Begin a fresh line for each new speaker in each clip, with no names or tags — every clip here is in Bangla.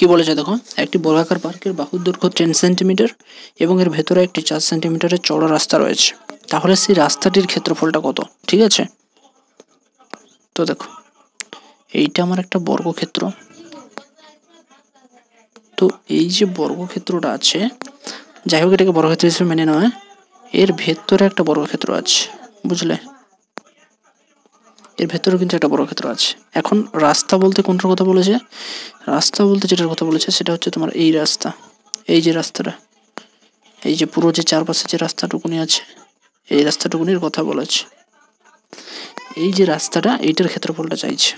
কি বলেছে দেখো, একটি বর্গাকার পার্কের বাহুর দৈর্ঘ্য 10 সেন্টিমিটার এবং এর ভেতরে একটি 4 সেন্টিমিটারের চওড়া রাস্তা রয়েছে, তাহলে সেই রাস্তাটির ক্ষেত্রফলটা কত? ঠিক আছে, তো দেখো এইটা আমার একটা বর্গক্ষেত্র। তো এই যে বর্গক্ষেত্রটা আছে, যাই হোক এটাকে বর্গক্ষেত্র হিসেবে মেনে নেওয়া, এর ভেতরে একটা বর্গক্ষেত্র আছে, বুঝলে, এর ভেতরে কিন্তু একটা বর্গক্ষেত্র আছে। এখন রাস্তা বলতে কোনটার কথা বলেছে? রাস্তা বলতে যেটার কথা বলেছে সেটা হচ্ছে তোমার এই রাস্তা, এই যে রাস্তাটা, এই যে পুরো যে চারপাশে যে রাস্তাটুকুনি আছে, এই রাস্তাটুকুনির কথা বলেছে। এই যে রাস্তাটা, এইটার ক্ষেত্রফলটা চাইছে।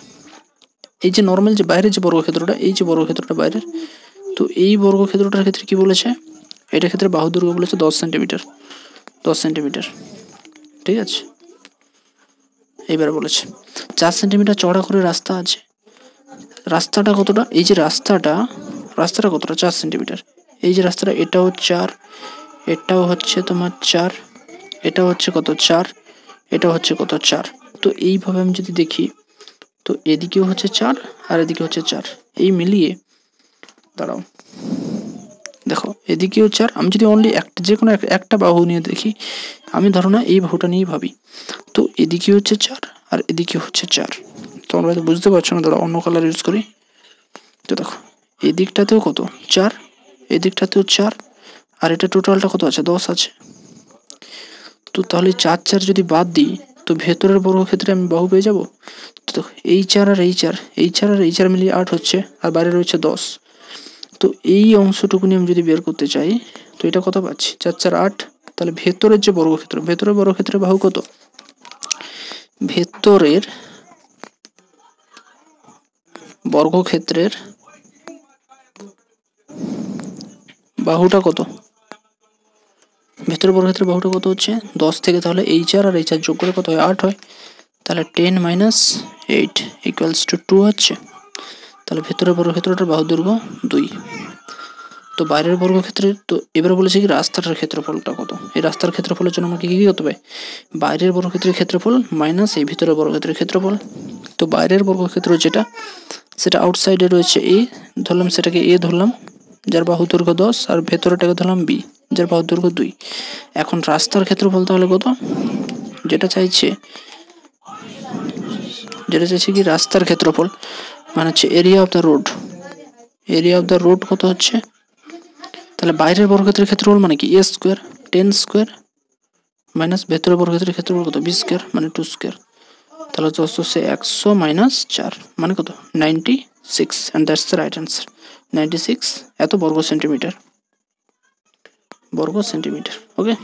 এই যে নর্মাল যে বাইরের যে বর্গক্ষেত্রটা, এই যে বর্গক্ষেত্রটা বাইরের, তো এই বর্গক্ষেত্রটার ক্ষেত্রে কি বলেছে? এটার ক্ষেত্রে বাহু দৈর্ঘ্য বলেছে 10 সেন্টিমিটার, 10 সেন্টিমিটার, ঠিক আছে। এইবার বলেছে 4 সেন্টিমিটার চওড়া করে রাস্তা আছে, রাস্তাটা কতটা? এই যে রাস্তাটা কতটা? 4 সেন্টিমিটার। এই যে রাস্তাটা, এটাও 4, এটাও হচ্ছে তোমার 4, এটাও হচ্ছে কত? 4, এটাও হচ্ছে কত? 4। তো এইভাবে আমি যদি দেখি, তো এদিকেও হচ্ছে 4 আর এদিকে হচ্ছে 4, এই মিলিয়ে দাঁড়াও, দেখো এদিকেও 4। আমি যদি অনলি একটা, যে কোনো একটা বাহু নিয়ে দেখি, আমি ধরো না এই বাহুটা নিয়েই ভাবি, তো এদিকে হচ্ছে 4 আর এদিকে হচ্ছে 4। তোমরা তো বুঝতে পারছো না, দাঁড়া অন্য কালার ইউজ করি। তো দেখো এদিকটাতেও কত? 4, এদিকটাতেও 4, আর এটা টোটালটা কত আছে? 10 আছে। তো তাহলে 4 4 যদি বাদ দিই, তো ভেতরের বর্গক্ষেত্রে আমি বাহু পেয়ে যাবো। তো দেখো এই 4 আর এই 4, এই 4 আর এই 4 মিলিয়ে 8 হচ্ছে, আর বাইরে রয়েছে 10। তো এই অংশটুকুনি আমি যদি বের করতে চাই, তো এটা কত পাচ্ছি? 4 4 8। তাহলে ভেতরের যে বর্গক্ষেত্র, ভেতরের বর্গক্ষেত্রের বাহু কত? ভেতরের বর্গক্ষেত্রের বাহুটা কত? ভেতরের বর্গক্ষেত্রের বাহুটা কত হচ্ছে? 10 থেকে তাহলে এই 4 আর এই 4 যোগ করে কত হয়? 8 হয়। তাহলে 10 - 8 = 2 হচ্ছে। তাহলে ভেতরের বর্গক্ষেত্রটার বাহু দৈর্ঘ্য 2। তো বাইরের বর্গক্ষেত্রে, তো এবারে বলেছে কি রাস্তাটার ক্ষেত্রফলটা কত? এই রাস্তার ক্ষেত্রফলের জন্য আমাকে কি করতে হবে? বাইরের বর্গক্ষেত্রের ক্ষেত্রফল মাইনাস এই ভিতরের বর্গক্ষেত্রের ক্ষেত্রফল। তো বাইরের বর্গক্ষেত্র যেটা, সেটা আউটসাইডে রয়েছে এ, ধরলাম সেটাকে এ ধরলাম, যার বাহু দৈর্ঘ্য 10, আর ভেতরেটাকে ধরলাম বি, যার বাহু দৈর্ঘ্য 2। এখন রাস্তার ক্ষেত্রফল তাহলে কত? যেটা চাইছে কি রাস্তার ক্ষেত্রফল, মানে হচ্ছে area of the road. Area of the road কত হচ্ছে? তাহলে বাইরের বর্গক্ষেত্রের ক্ষেত্রফল মানে কি? a স্কোয়ার, 10 স্কোয়ার, মাইনাস ভেতরের বর্গক্ষেত্রের ক্ষেত্রফল কত? b স্কোয়ার, মানে 2 স্কোয়ার। তাহলে 100 মাইনাস 4 মানে কত? 96, and that's the right answer. 96 এত বর্গ সেন্টিমিটার, ওকে।